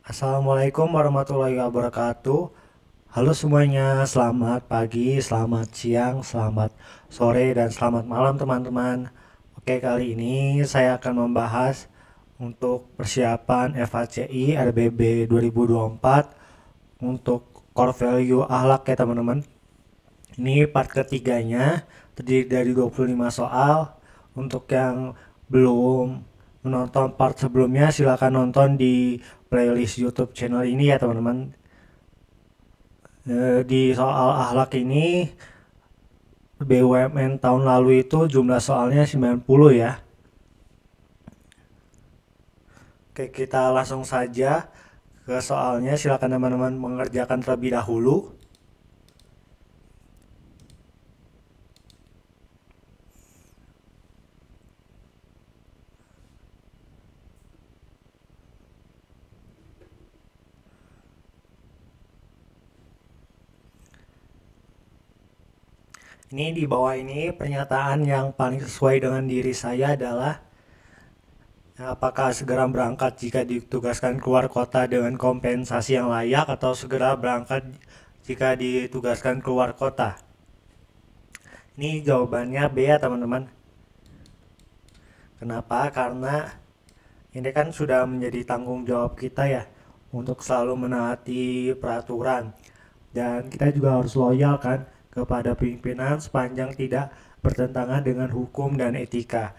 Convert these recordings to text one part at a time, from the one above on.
Assalamualaikum warahmatullahi wabarakatuh. Halo semuanya, selamat pagi, selamat siang, selamat sore, dan selamat malam teman-teman. Oke, kali ini saya akan membahas untuk persiapan FHCI RBB 2024 untuk core value akhlak ya teman-teman. Ini part ketiganya, terdiri dari 25 soal. Untuk yang belum menonton part sebelumnya, silahkan nonton di playlist YouTube channel ini ya teman-teman. Di soal akhlak ini, BUMN tahun lalu itu jumlah soalnya 90 ya. Oke, kita langsung saja ke soalnya. Silakan teman-teman mengerjakan terlebih dahulu. Ini di bawah ini pernyataan yang paling sesuai dengan diri saya adalah apakah segera berangkat jika ditugaskan keluar kota dengan kompensasi yang layak atau segera berangkat jika ditugaskan keluar kota. Ini jawabannya B ya teman-teman. Kenapa? Karena ini kan sudah menjadi tanggung jawab kita ya untuk selalu menaati peraturan. Dan kita juga harus loyal kan kepada pimpinan sepanjang tidak bertentangan dengan hukum dan etika.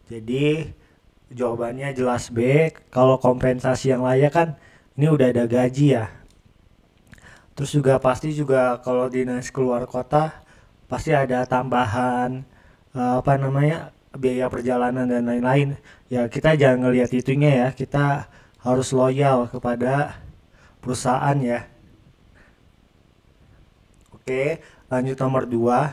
Jadi jawabannya jelas B. Kalau kompensasi yang layak kan ini udah ada gaji ya. Terus juga pasti juga kalau dinas keluar kota pasti ada tambahan apa namanya biaya perjalanan dan lain-lain. Ya kita jangan ngelihat itunya ya. Kita harus loyal kepada perusahaan ya. Oke, lanjut nomor 2.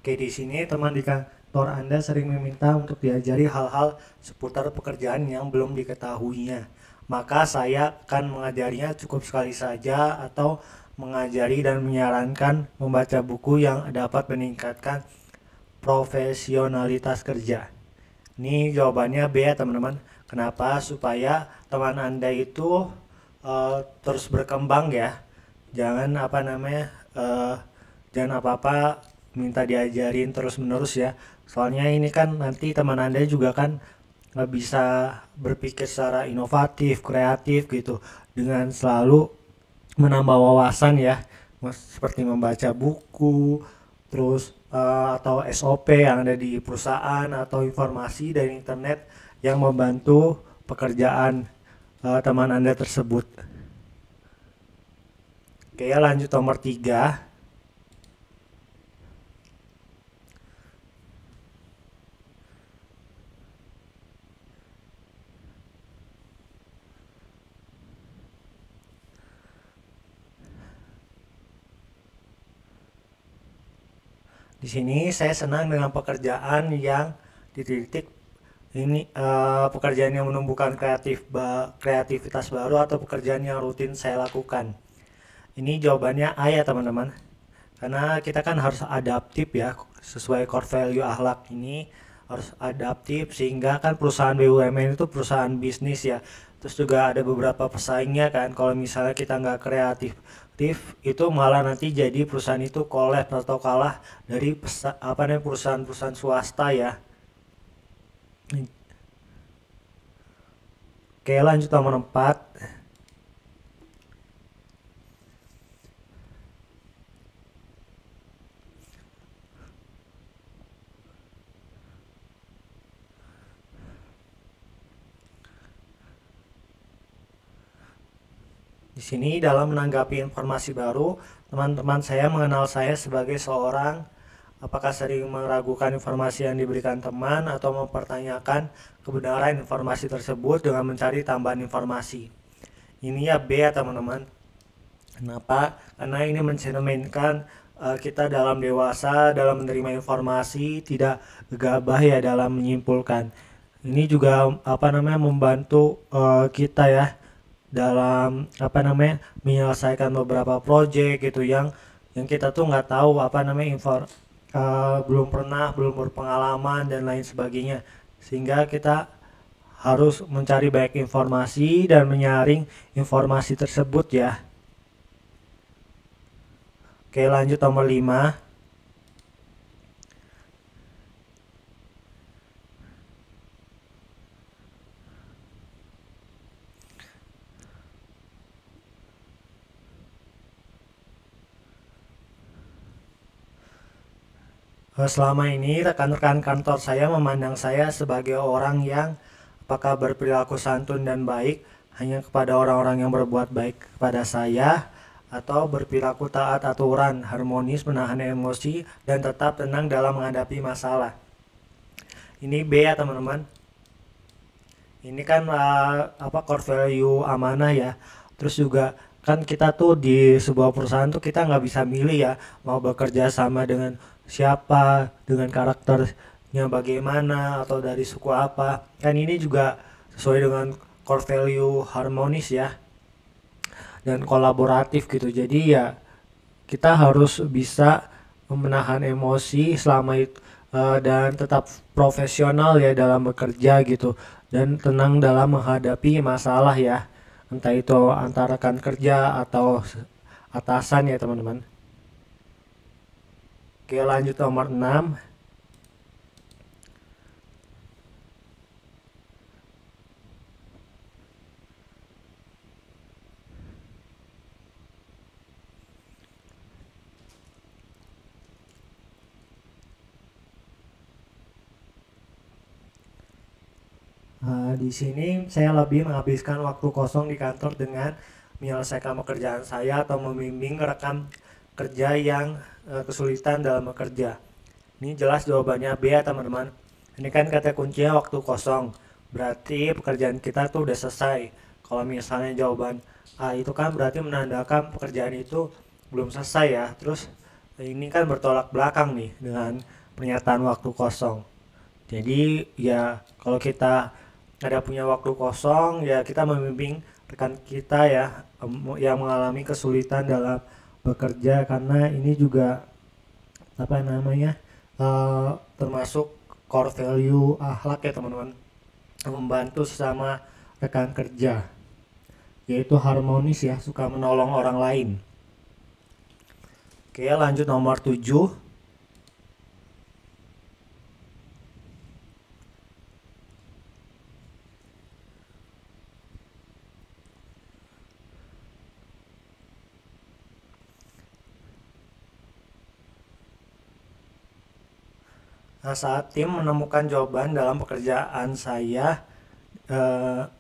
Oke, di sini teman di kantor Anda sering meminta untuk diajari hal-hal seputar pekerjaan yang belum diketahuinya. Maka saya akan mengajarinya cukup sekali saja atau mengajari dan menyarankan membaca buku yang dapat meningkatkan profesionalitas kerja. Ini jawabannya B ya teman-teman. Kenapa? Supaya teman Anda itu terus berkembang ya. Jangan apa namanya jangan apa-apa minta diajarin terus-menerus ya. Soalnya ini kan nanti teman Anda juga kan nggak bisa berpikir secara inovatif, kreatif gitu dengan selalu menambah wawasan ya, seperti membaca buku, terus atau SOP yang ada di perusahaan atau informasi dari internet yang membantu pekerjaan teman Anda tersebut. Oke ya, lanjut nomor 3. Di sini saya senang dengan pekerjaan yang dititik ini pekerjaan yang menumbuhkan kreativitas baru atau pekerjaan yang rutin saya lakukan. Ini jawabannya A ya teman-teman. Karena kita kan harus adaptif ya, sesuai core value akhlak ini harus adaptif sehingga kan perusahaan BUMN itu perusahaan bisnis ya. Terus juga ada beberapa pesaingnya kan. Kalau misalnya kita nggak kreatif itu malah nanti jadi perusahaan itu collapse atau kalah dari apa namanya perusahaan-perusahaan swasta ya. Oke, lanjut nomor 4. Di sini dalam menanggapi informasi baru, teman-teman saya mengenal saya sebagai seorang apakah sering meragukan informasi yang diberikan teman atau mempertanyakan kebenaran informasi tersebut dengan mencari tambahan informasi. Ini ya B ya teman-teman. Kenapa? Karena ini mencerminkan kita dalam dewasa dalam menerima informasi, tidak gegabah ya dalam menyimpulkan. Ini juga membantu kita ya dalam menyelesaikan beberapa proyek gitu yang kita tuh nggak tahu belum berpengalaman dan lain sebagainya, sehingga kita harus mencari banyak informasi dan menyaring informasi tersebut ya. Oke, lanjut nomor 5. Selama ini rekan-rekan kantor saya memandang saya sebagai orang yang apakah berperilaku santun dan baik hanya kepada orang-orang yang berbuat baik kepada saya, atau berperilaku taat aturan, harmonis, menahan emosi, dan tetap tenang dalam menghadapi masalah. Ini B ya teman-teman. Ini kan core value amanah ya. Terus juga kan kita tuh di sebuah perusahaan tuh kita nggak bisa milih ya mau bekerja sama dengan siapa, dengan karakternya bagaimana, atau dari suku apa. Kan ini juga sesuai dengan core value harmonis ya, dan kolaboratif gitu. Jadi ya kita harus bisa menahan emosi selama itu, dan tetap profesional ya dalam bekerja gitu, dan tenang dalam menghadapi masalah ya, entah itu antara rekan kerja atau atasan ya teman-teman. Oke, lanjut nomor 6. Di sini saya lebih menghabiskan waktu kosong di kantor dengan menyelesaikan pekerjaan saya atau membimbing rekan kerja yang kesulitan dalam bekerja. Ini jelas jawabannya B ya teman-teman. Ini kan kata kuncinya waktu kosong. Berarti pekerjaan kita tuh udah selesai. Kalau misalnya jawaban A itu kan berarti menandakan pekerjaan itu belum selesai ya. Terus ini kan bertolak belakang nih dengan pernyataan waktu kosong. Jadi ya kalau kita ada punya waktu kosong ya kita membimbing rekan kita ya yang mengalami kesulitan dalam bekerja, karena ini juga termasuk core value akhlak ya teman-teman, membantu sesama rekan kerja, yaitu harmonis ya, suka menolong orang lain. Oke, lanjut nomor 7. Nah, saat tim menemukan jawaban dalam pekerjaan saya,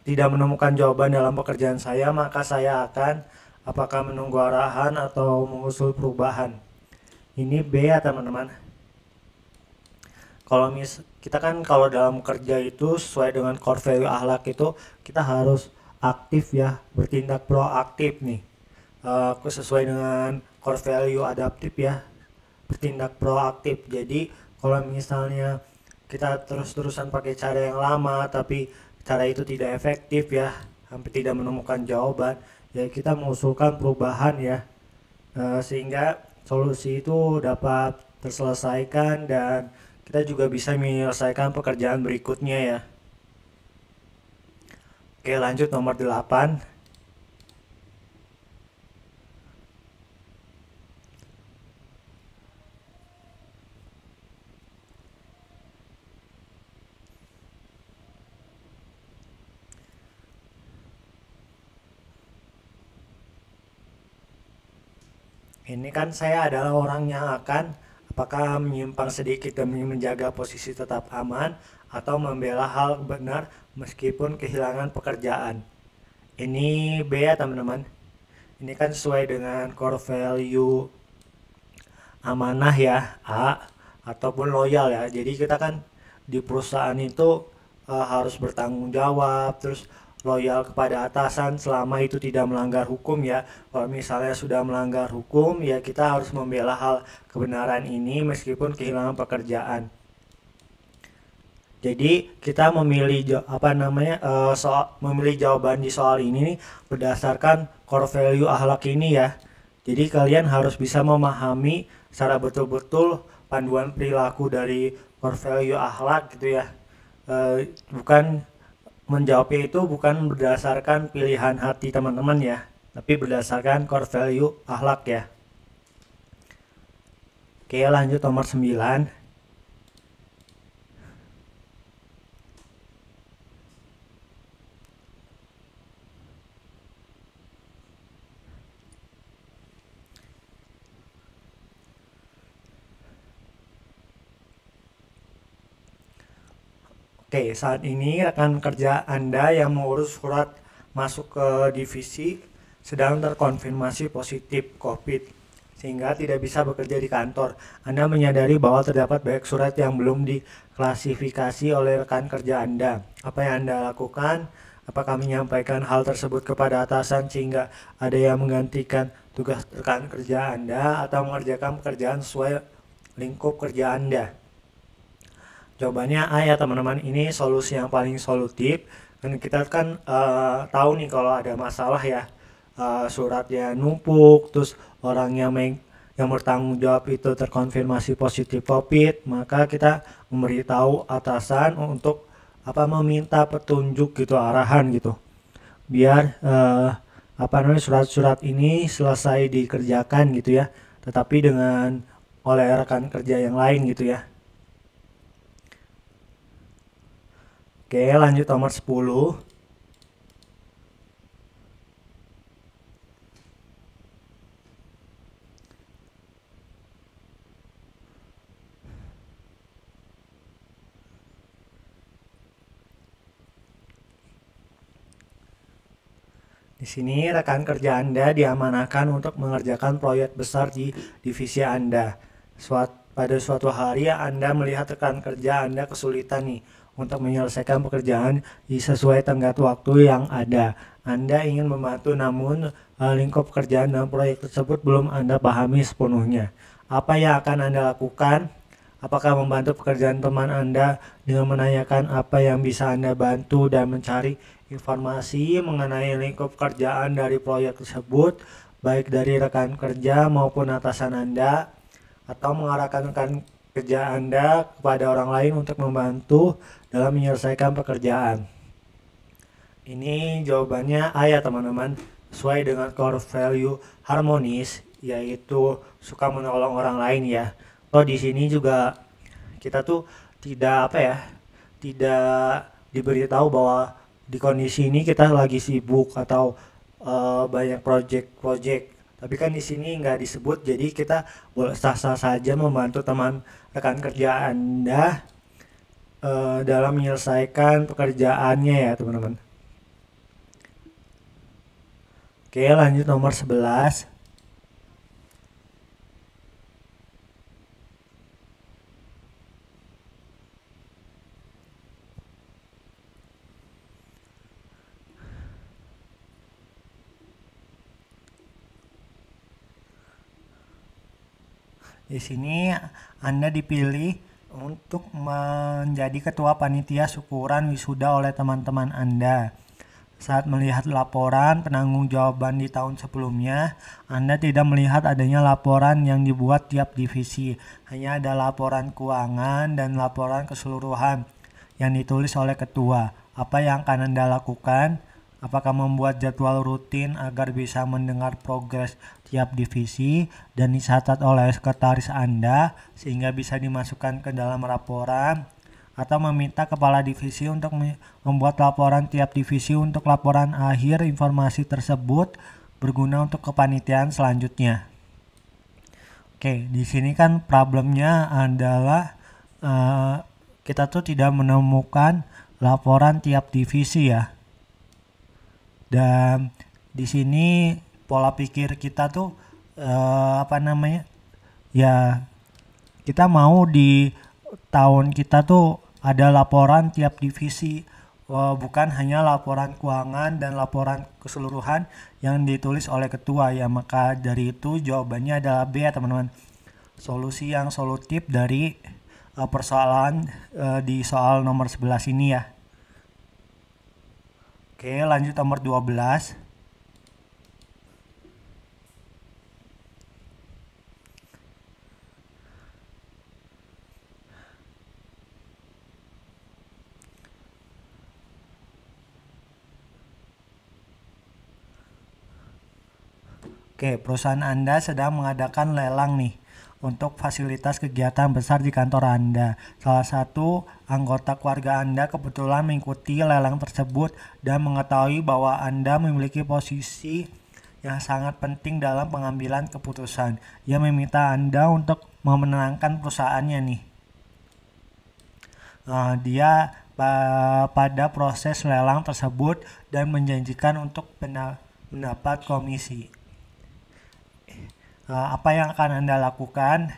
tidak menemukan jawaban dalam pekerjaan saya, maka saya akan apakah menunggu arahan atau mengusul perubahan. Ini B ya teman-teman. Kita kan kalau dalam kerja itu sesuai dengan core value akhlak itu kita harus aktif ya, bertindak proaktif nih. Sesuai dengan core value adaptif ya, bertindak proaktif. Jadi kalau misalnya kita terus-terusan pakai cara yang lama tapi cara itu tidak efektif ya, hampir tidak menemukan jawaban, ya kita mengusulkan perubahan ya, sehingga solusi itu dapat terselesaikan dan kita juga bisa menyelesaikan pekerjaan berikutnya ya. Oke, lanjut nomor 8. Ini kan saya adalah orang yang akan apakah menyimpang sedikit demi menjaga posisi tetap aman atau membela hal benar meskipun kehilangan pekerjaan. Ini B ya teman-teman. Ini kan sesuai dengan core value amanah ya, A, ataupun loyal ya. Jadi kita kan di perusahaan itu harus bertanggung jawab, terus loyal kepada atasan selama itu tidak melanggar hukum ya. Kalau misalnya sudah melanggar hukum ya kita harus membela hal kebenaran ini meskipun kehilangan pekerjaan. Jadi kita memilih jawaban di soal ini nih berdasarkan core value akhlak ini ya. Jadi kalian harus bisa memahami secara betul-betul panduan perilaku dari core value akhlak gitu ya. Bukan menjawabnya itu bukan berdasarkan pilihan hati teman-teman ya, tapi berdasarkan core value akhlak ya. Oke, lanjut nomor 9. Oke, saat ini rekan kerja Anda yang mengurus surat masuk ke divisi sedang terkonfirmasi positif COVID, sehingga tidak bisa bekerja di kantor. Anda menyadari bahwa terdapat banyak surat yang belum diklasifikasi oleh rekan kerja Anda. Apa yang Anda lakukan? Apakah menyampaikan hal tersebut kepada atasan sehingga ada yang menggantikan tugas rekan kerja Anda atau mengerjakan pekerjaan sesuai lingkup kerja Anda? Jawabannya A ya teman-teman, ini solusi yang paling solutif. Dan kita kan tahu nih kalau ada masalah ya, suratnya numpuk, terus orang yang bertanggung jawab itu terkonfirmasi positif COVID, maka kita memberitahu atasan untuk meminta petunjuk gitu, arahan gitu, biar surat-surat ini selesai dikerjakan gitu ya, tetapi dengan oleh rekan kerja yang lain gitu ya. Oke, lanjut nomor 10. Di sini rekan kerja Anda diamanahkan untuk mengerjakan proyek besar di divisi Anda. Pada suatu hari Anda melihat rekan kerja Anda kesulitan nih untuk menyelesaikan pekerjaan sesuai tenggat waktu yang ada. Anda ingin membantu namun lingkup pekerjaan dalam proyek tersebut belum Anda pahami sepenuhnya. Apa yang akan Anda lakukan? Apakah membantu pekerjaan teman Anda dengan menanyakan apa yang bisa Anda bantu dan mencari informasi mengenai lingkup pekerjaan dari proyek tersebut, baik dari rekan kerja maupun atasan Anda, atau mengarahkan rekan kerja Anda kepada orang lain untuk membantu dalam menyelesaikan pekerjaan? Ini jawabannya A ya teman-teman, sesuai dengan core value harmonis, yaitu suka menolong orang lain ya. Di sini juga kita tuh tidak tidak diberitahu bahwa di kondisi ini kita lagi sibuk atau banyak project. Tapi kan di sini nggak disebut, jadi kita boleh sah-sah saja membantu teman rekan kerja Anda dalam menyelesaikan pekerjaannya ya teman-teman. Oke, lanjut nomor 11. Di sini Anda dipilih untuk menjadi ketua panitia syukuran wisuda oleh teman-teman Anda. Saat melihat laporan penanggung-jawaban di tahun sebelumnya, Anda tidak melihat adanya laporan yang dibuat tiap divisi. Hanya ada laporan keuangan dan laporan keseluruhan yang ditulis oleh ketua. Apa yang akan Anda lakukan? Apakah membuat jadwal rutin agar bisa mendengar progres tiap divisi dan dicatat oleh sekretaris Anda sehingga bisa dimasukkan ke dalam laporan, atau meminta kepala divisi untuk membuat laporan tiap divisi untuk laporan akhir informasi tersebut berguna untuk kepanitiaan selanjutnya? Oke, di sini kan problemnya adalah kita tuh tidak menemukan laporan tiap divisi ya. Dan di sini pola pikir kita tuh ya kita mau di tahun kita tuh ada laporan tiap divisi, bukan hanya laporan keuangan dan laporan keseluruhan yang ditulis oleh ketua ya. Maka dari itu jawabannya adalah B ya teman-teman, solusi yang solutif dari persoalan di soal nomor 11 ini ya. Oke, lanjut nomor 12. Oke, perusahaan Anda sedang mengadakan lelang nih untuk fasilitas kegiatan besar di kantor Anda. Salah satu anggota keluarga Anda kebetulan mengikuti lelang tersebut dan mengetahui bahwa Anda memiliki posisi yang sangat penting dalam pengambilan keputusan. Ia meminta Anda untuk memenangkan perusahaannya nih. Dia pada proses lelang tersebut dan menjanjikan untuk mendapat komisi. Apa yang akan Anda lakukan?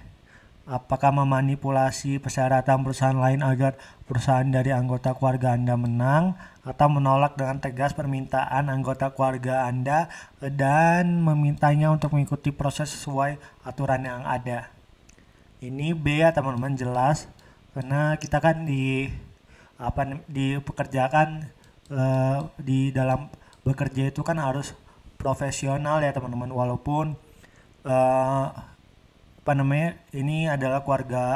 Apakah memanipulasi persyaratan perusahaan lain agar perusahaan dari anggota keluarga Anda menang, atau menolak dengan tegas permintaan anggota keluarga Anda dan memintanya untuk mengikuti proses sesuai aturan yang ada? Ini B ya teman-teman, jelas karena kita kan dipekerjakan di dalam bekerja itu kan harus profesional ya teman-teman, walaupun ini adalah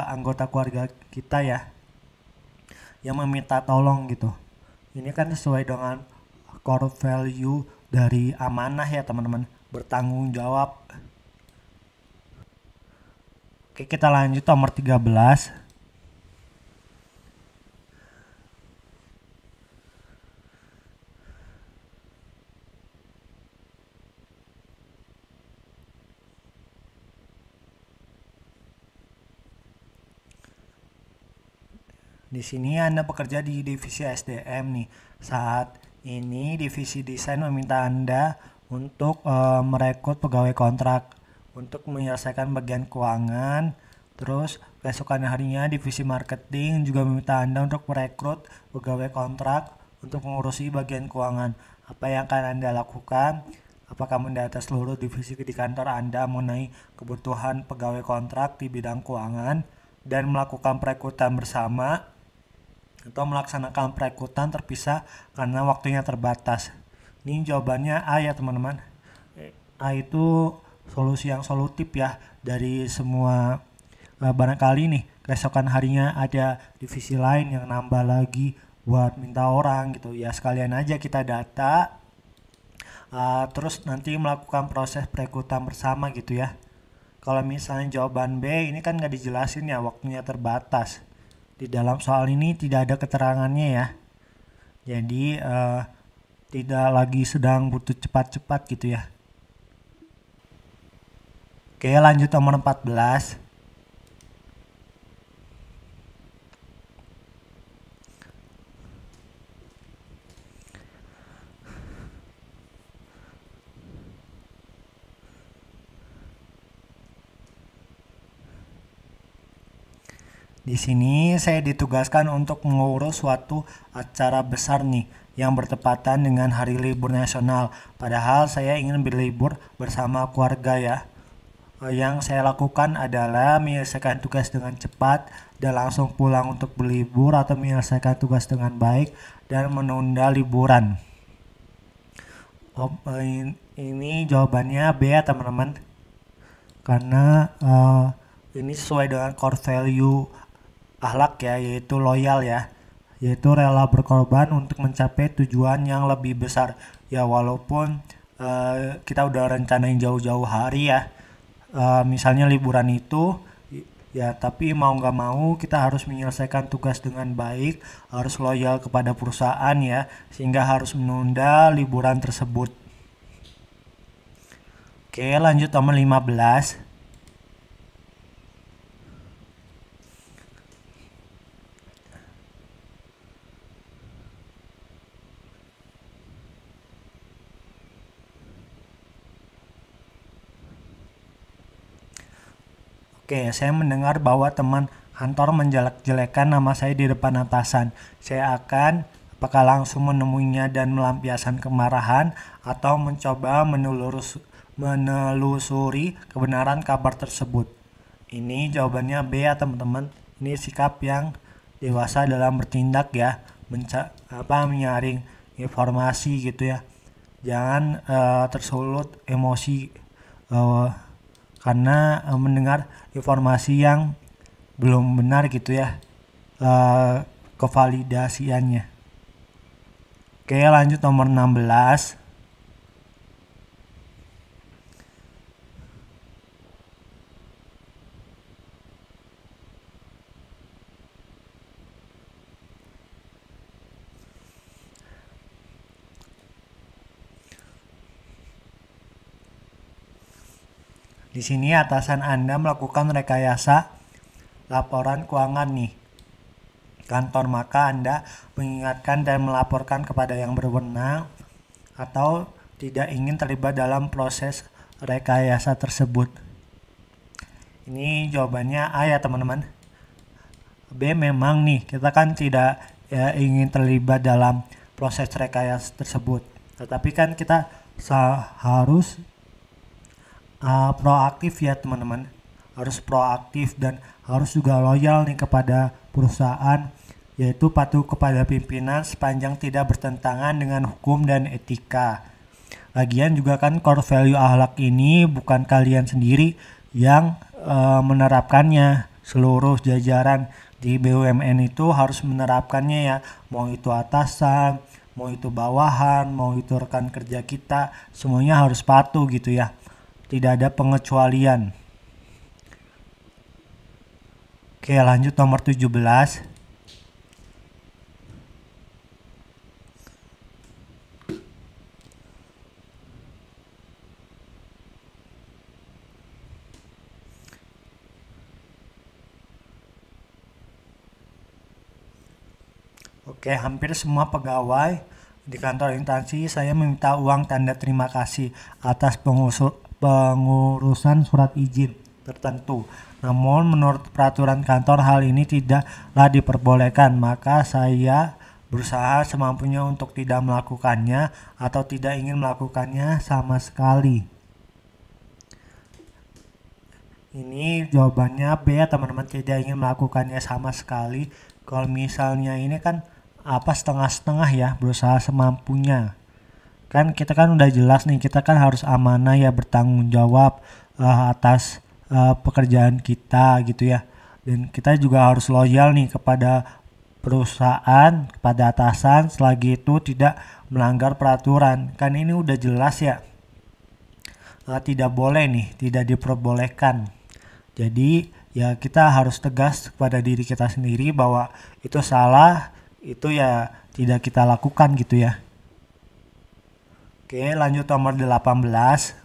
anggota keluarga kita ya yang meminta tolong gitu. Ini kan sesuai dengan core value dari amanah ya teman-teman, bertanggung jawab. Oke, kita lanjut nomor 13. Di sini Anda bekerja di divisi SDM nih. Saat ini divisi desain meminta Anda untuk merekrut pegawai kontrak untuk menyelesaikan bagian keuangan. Terus keesokan harinya divisi marketing juga meminta Anda untuk merekrut pegawai kontrak untuk mengurusi bagian keuangan. Apa yang akan Anda lakukan? Apakah mendata seluruh divisi di kantor Anda mengenai kebutuhan pegawai kontrak di bidang keuangan dan melakukan perekrutan bersama, atau melaksanakan perekrutan terpisah karena waktunya terbatas? Ini jawabannya A ya teman-teman. A itu solusi yang solutif ya dari semua. Barangkali nih keesokan harinya ada divisi lain yang nambah lagi buat minta orang gitu ya, sekalian aja kita data terus nanti melakukan proses perekrutan bersama gitu ya. Kalau misalnya jawaban B ini kan nggak dijelasin ya, waktunya terbatas. Di dalam soal ini tidak ada keterangannya ya. Jadi tidak lagi sedang butuh cepat-cepat gitu ya. Oke, lanjut nomor 14. Di sini saya ditugaskan untuk mengurus suatu acara besar nih yang bertepatan dengan hari libur nasional. Padahal saya ingin berlibur bersama keluarga ya. Yang saya lakukan adalah menyelesaikan tugas dengan cepat dan langsung pulang untuk berlibur, atau menyelesaikan tugas dengan baik dan menunda liburan. Ini jawabannya B ya teman-teman. Karena ini sesuai dengan core value akhlak ya, yaitu loyal ya, yaitu rela berkorban untuk mencapai tujuan yang lebih besar ya, walaupun kita udah rencanain jauh-jauh hari ya, misalnya liburan itu ya, tapi mau nggak mau kita harus menyelesaikan tugas dengan baik, harus loyal kepada perusahaan ya, sehingga harus menunda liburan tersebut. Oke, lanjut nomor 15. Oke, saya mendengar bahwa teman kantor menjelek-jelekan nama saya di depan atasan. Saya akan apakah langsung menemuinya dan melampiaskan kemarahan, atau mencoba menelusuri kebenaran kabar tersebut? Ini jawabannya B ya teman-teman. Ini sikap yang dewasa dalam bertindak ya, menyaring informasi gitu ya. Jangan tersulut emosi karena mendengar informasi yang belum benar gitu ya, kevalidasiannya. Oke, lanjut nomor 16. Di sini atasan Anda melakukan rekayasa laporan keuangan nih kantor, maka Anda mengingatkan dan melaporkan kepada yang berwenang atau tidak ingin terlibat dalam proses rekayasa tersebut. Ini jawabannya A ya teman-teman. B memang nih kita kan tidak ingin terlibat dalam proses rekayasa tersebut, tetapi kan kita harus proaktif ya teman-teman, harus proaktif dan harus juga loyal nih kepada perusahaan, yaitu patuh kepada pimpinan sepanjang tidak bertentangan dengan hukum dan etika. Lagian juga kan core value akhlak ini bukan kalian sendiri yang menerapkannya, seluruh jajaran di BUMN itu harus menerapkannya ya, mau itu atasan, mau itu bawahan, mau itu rekan kerja kita, semuanya harus patuh gitu ya. Tidak ada pengecualian. Oke, lanjut nomor 17. Oke, hampir semua pegawai di kantor instansi saya meminta uang tanda terima kasih atas pengurusan surat izin tertentu. Namun menurut peraturan kantor hal ini tidaklah diperbolehkan, maka saya berusaha semampunya untuk tidak melakukannya atau tidak ingin melakukannya sama sekali. Ini jawabannya B ya teman-teman, tidak ingin melakukannya sama sekali. Kalau misalnya ini kan setengah-setengah ya, berusaha semampunya. Kan kita kan udah jelas nih, kita kan harus amanah ya, bertanggung jawab atas pekerjaan kita gitu ya, dan kita juga harus loyal nih kepada perusahaan, kepada atasan selagi itu tidak melanggar peraturan. Kan ini udah jelas ya, tidak boleh nih, tidak diperbolehkan. Jadi ya kita harus tegas kepada diri kita sendiri bahwa itu salah, itu ya tidak kita lakukan gitu ya. Oke, lanjut nomor 18.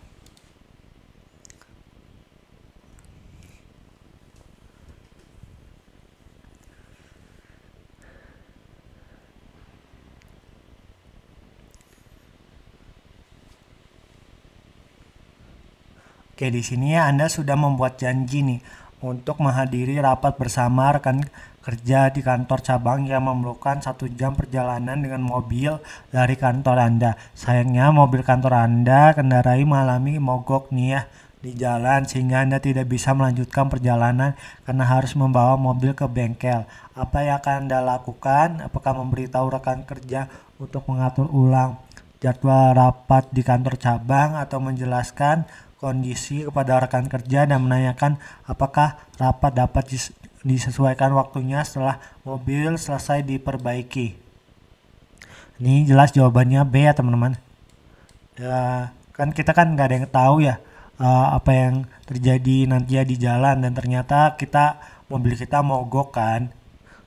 Oke, di sini Anda sudah membuat janji nih untuk menghadiri rapat bersama rekan kerja di kantor cabang yang memerlukan 1 jam perjalanan dengan mobil dari kantor Anda. Sayangnya mobil kantor Anda kendarai mengalami mogok nih ya di jalan, sehingga Anda tidak bisa melanjutkan perjalanan karena harus membawa mobil ke bengkel. Apa yang akan Anda lakukan? Apakah memberitahu rekan kerja untuk mengatur ulang jadwal rapat di kantor cabang, atau menjelaskan kondisi kepada rekan kerja dan menanyakan apakah rapat dapat disesuaikan waktunya setelah mobil selesai diperbaiki? Ini jelas jawabannya B ya teman-teman. Ya, kan kita kan nggak ada yang tahu ya apa yang terjadi nanti ya di jalan, dan ternyata mobil kita mogok kan.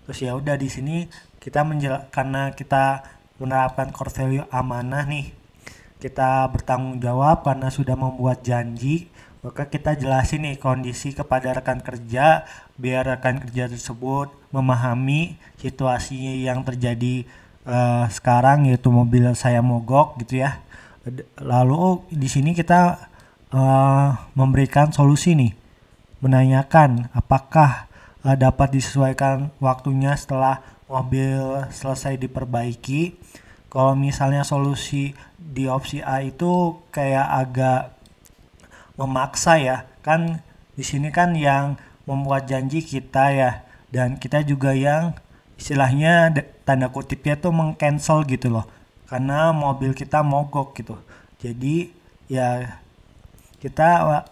Terus ya udah, di sini kita karena kita menerapkan core value amanah nih, kita bertanggung jawab karena sudah membuat janji, maka kita jelasin nih kondisi kepada rekan kerja biar rekan kerja tersebut memahami situasi yang terjadi sekarang, yaitu mobil saya mogok gitu ya. Lalu di sini kita memberikan solusi nih, menanyakan apakah dapat disesuaikan waktunya setelah mobil selesai diperbaiki. Kalau misalnya solusi di opsi A itu kayak agak memaksa ya, kan di sini kan yang membuat janji kita ya, dan kita juga yang istilahnya tanda kutipnya tuh meng-cancel gitu loh, karena mobil kita mogok gitu. Jadi ya kita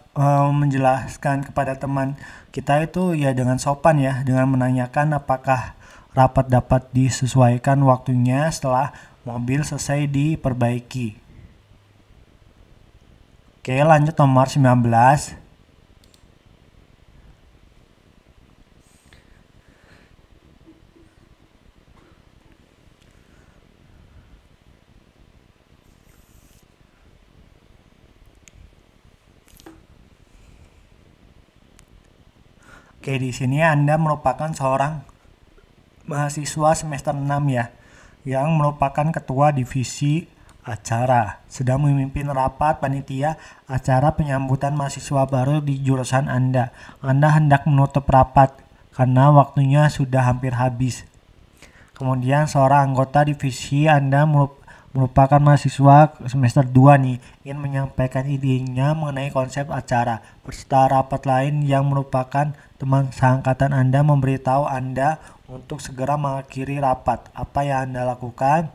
menjelaskan kepada teman kita itu ya dengan sopan ya, dengan menanyakan apakah rapat dapat disesuaikan waktunya setelah mobil selesai diperbaiki. Oke, lanjut nomor 19. Oke, di sini Anda merupakan seorang mahasiswa semester 6 ya, yang merupakan ketua divisi acara, sedang memimpin rapat panitia acara penyambutan mahasiswa baru di jurusan Anda. Anda hendak menutup rapat karena waktunya sudah hampir habis. Kemudian seorang anggota divisi Anda merupakan mahasiswa semester 2 nih, ingin menyampaikan idenya mengenai konsep acara. Peserta rapat lain yang merupakan teman seangkatan Anda memberitahu Anda untuk segera mengakhiri rapat. Apa yang Anda lakukan?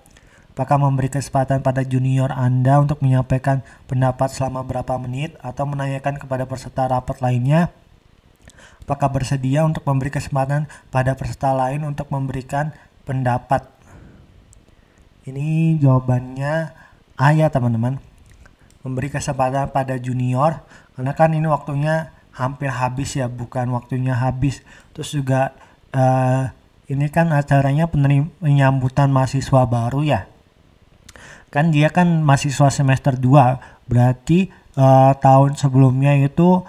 Apakah memberi kesempatan pada junior Anda untuk menyampaikan pendapat selama berapa menit, atau menanyakan kepada peserta rapat lainnya? Apakah bersedia untuk memberi kesempatan pada peserta lain untuk memberikan pendapat? Ini jawabannya A ya teman-teman. Memberi kesempatan pada junior, karena kan ini waktunya hampir habis ya, bukan waktunya habis. Terus juga ini kan acaranya penyambutan mahasiswa baru ya. Kan dia kan mahasiswa semester 2, berarti tahun sebelumnya itu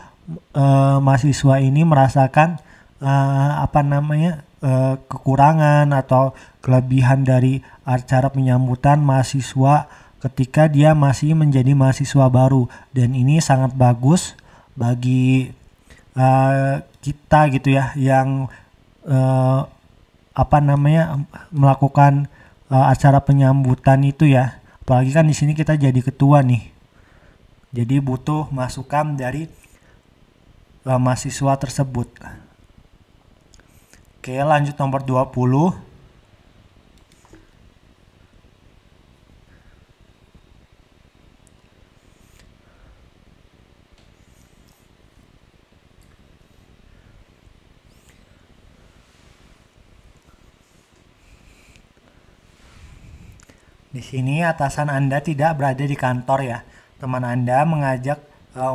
mahasiswa ini merasakan kekurangan atau kelebihan dari acara penyambutan mahasiswa ketika dia masih menjadi mahasiswa baru, dan ini sangat bagus bagi kita gitu ya, yang melakukan acara penyambutan itu ya. Apalagi kan di sini kita jadi ketua nih, jadi butuh masukan dari mahasiswa tersebut. Oke, lanjut nomor 20. Di sini atasan Anda tidak berada di kantor ya. Teman Anda mengajak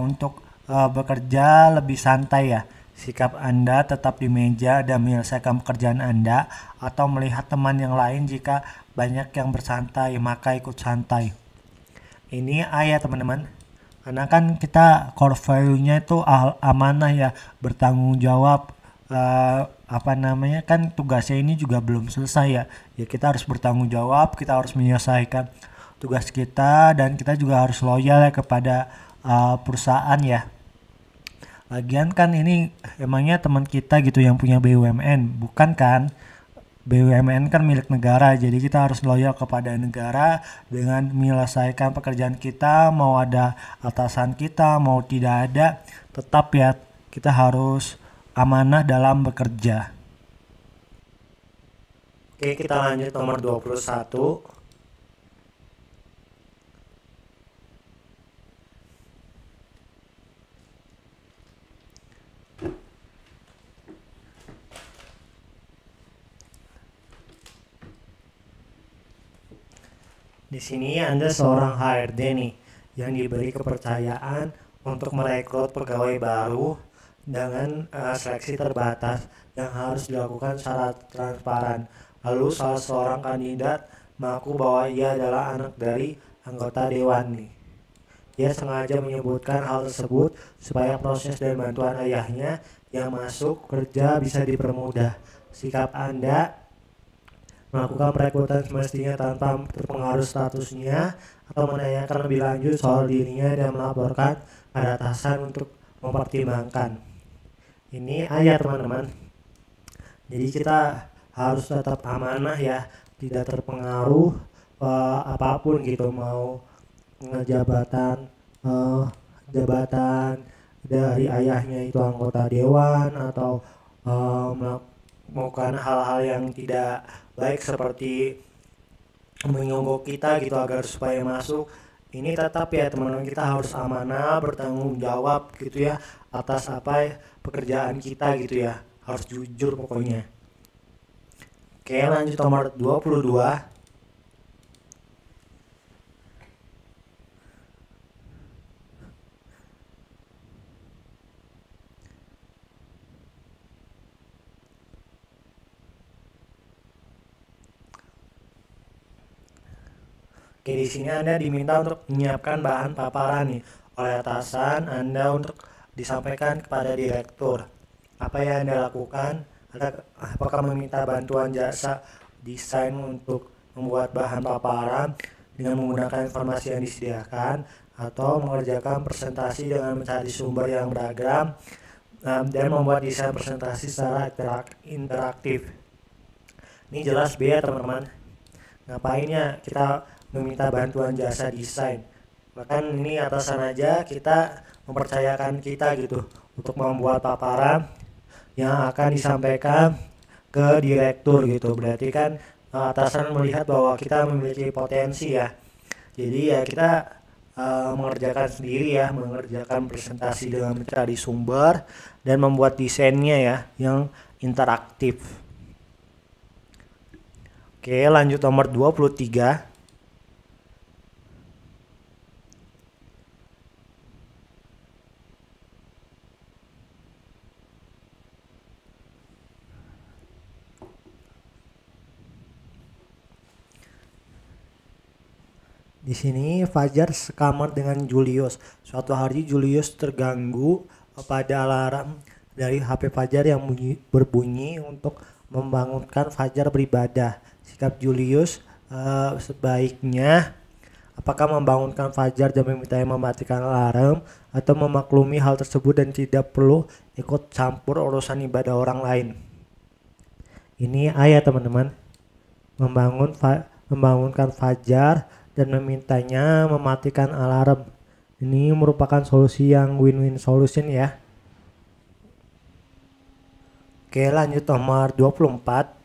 untuk bekerja lebih santai ya. Sikap Anda tetap di meja dan menyelesaikan pekerjaan Anda, atau melihat teman yang lain jika banyak yang bersantai, maka ikut santai. Ini A ya teman-teman. Karena kan kita core value-nya itu amanah ya, bertanggung jawab. Kan tugasnya ini juga belum selesai ya. Ya kita harus bertanggung jawab, kita harus menyelesaikan tugas kita, dan kita juga harus loyal ya kepada perusahaan ya. Lagian kan ini emangnya teman kita gitu yang punya BUMN, bukan kan? BUMN kan milik negara, jadi kita harus loyal kepada negara dengan menyelesaikan pekerjaan kita, mau ada atasan kita, mau tidak ada, tetap ya kita harus amanah dalam bekerja. Oke, kita lanjut nomor 21. Di sini Anda seorang HRD nih, yang diberi kepercayaan untuk merekrut pegawai baru dengan seleksi terbatas yang harus dilakukan secara transparan. Lalu salah seorang kandidat mengaku bahwa ia adalah anak dari anggota dewan nih. Dia sengaja menyebutkan hal tersebut supaya proses dan bantuan ayahnya yang masuk kerja bisa dipermudah. Sikap Anda melakukan perekrutan semestinya tanpa terpengaruh statusnya, atau menanyakan lebih lanjut soal dirinya dan melaporkan pada atasan untuk mempertimbangkan. Ini ayat teman-teman. Jadi kita harus tetap amanah ya, tidak terpengaruh apapun gitu, mau jabatan dari ayahnya itu anggota dewan, atau melakukan hal-hal yang tidak baik seperti menyogok kita gitu agar supaya masuk. Ini tetap ya teman-teman, kita harus amanah, bertanggung jawab gitu ya atas pekerjaan kita gitu ya. Harus jujur pokoknya. Oke, lanjut nomor 22. Oke, di sini Anda diminta untuk menyiapkan bahan paparan nih oleh atasan Anda untuk disampaikan kepada direktur. Apa yang Anda lakukan? Apakah meminta bantuan jasa desain untuk membuat bahan paparan dengan menggunakan informasi yang disediakan, atau mengerjakan presentasi dengan mencari sumber yang beragam dan membuat desain presentasi secara interaktif. Ini jelas B ya teman-teman. Ngapainnya kita meminta bantuan jasa desain? Bahkan ini atasan aja kita mempercayakan kita gitu untuk membuat paparan yang akan disampaikan ke direktur gitu. Berarti kan atasan melihat bahwa kita memiliki potensi ya. Jadi ya kita mengerjakan sendiri ya, mengerjakan presentasi dengan mencari sumber dan membuat desainnya ya yang interaktif. Oke, lanjut nomor 23. Di sini Fajar sekamar dengan Julius. Suatu hari Julius terganggu pada alarm dari HP Fajar yang berbunyi untuk membangunkan Fajar beribadah. Sikap Julius sebaiknya apakah membangunkan Fajar dan memintanya mematikan alarm, atau memaklumi hal tersebut dan tidak perlu ikut campur urusan ibadah orang lain. Ini ayat teman-teman. Membangunkan Fajar dan memintanya mematikan alarm. Ini merupakan solusi yang win-win solution ya. Oke, lanjut nomor 24.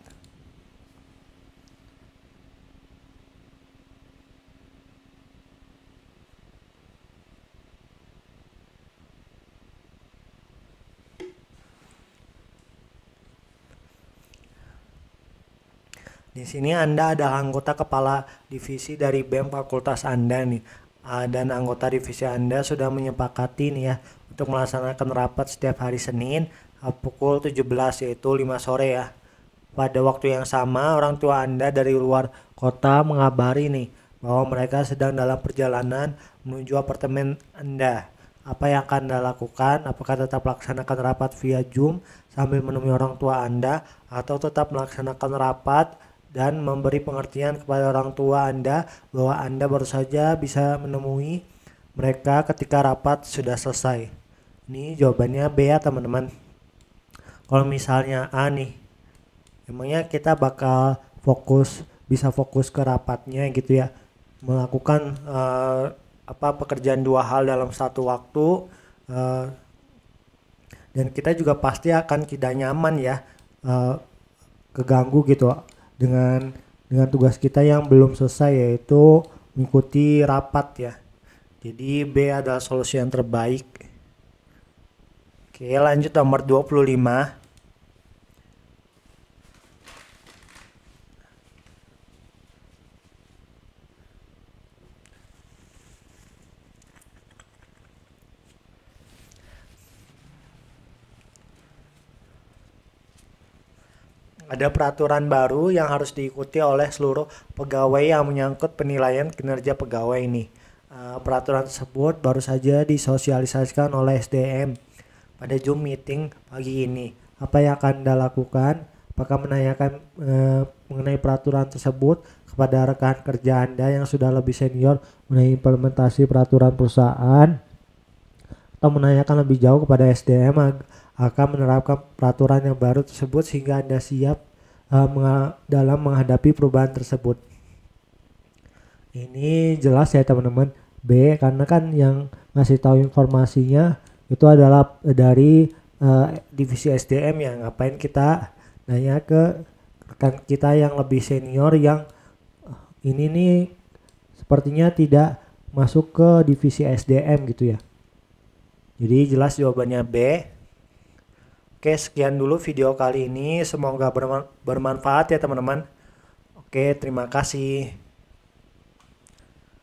Di sini Anda adalah anggota kepala divisi dari BEM fakultas Anda nih. Dan anggota divisi Anda sudah menyepakati nih ya untuk melaksanakan rapat setiap hari Senin pukul 17, yaitu 5 sore ya. Pada waktu yang sama, orang tua Anda dari luar kota mengabari nih bahwa mereka sedang dalam perjalanan menuju apartemen Anda. Apa yang akan Anda lakukan? Apakah tetap melaksanakan rapat via Zoom sambil menemui orang tua Anda, atau tetap melaksanakan rapat dan memberi pengertian kepada orang tua Anda bahwa Anda baru saja bisa menemui mereka ketika rapat sudah selesai? Ini jawabannya B ya teman-teman. Kalau misalnya A nih, emangnya kita bakal bisa fokus ke rapatnya gitu ya, melakukan pekerjaan dua hal dalam satu waktu, dan kita juga pasti akan tidak nyaman ya, keganggu gitu dengan tugas kita yang belum selesai, yaitu mengikuti rapat ya. Jadi B adalah solusi yang terbaik. Oke, lanjut nomor 25. Ada peraturan baru yang harus diikuti oleh seluruh pegawai yang menyangkut penilaian kinerja pegawai ini. Peraturan tersebut baru saja disosialisasikan oleh SDM pada Zoom meeting pagi ini. Apa yang akan Anda lakukan? Apakah menanyakan mengenai peraturan tersebut kepada rekan kerja Anda yang sudah lebih senior mengenai implementasi peraturan perusahaan, atau menanyakan lebih jauh kepada SDM akan menerapkan peraturan yang baru tersebut sehingga Anda siap dalam menghadapi perubahan tersebut? Ini jelas ya teman-teman, B, karena kan yang ngasih tahu informasinya itu adalah dari divisi SDM ya. Ngapain kita nanya ke rekan kita yang lebih senior yang ini nih sepertinya tidak masuk ke divisi SDM gitu ya. Jadi jelas jawabannya B. Oke, sekian dulu video kali ini. Semoga bermanfaat ya teman-teman. Oke, terima kasih.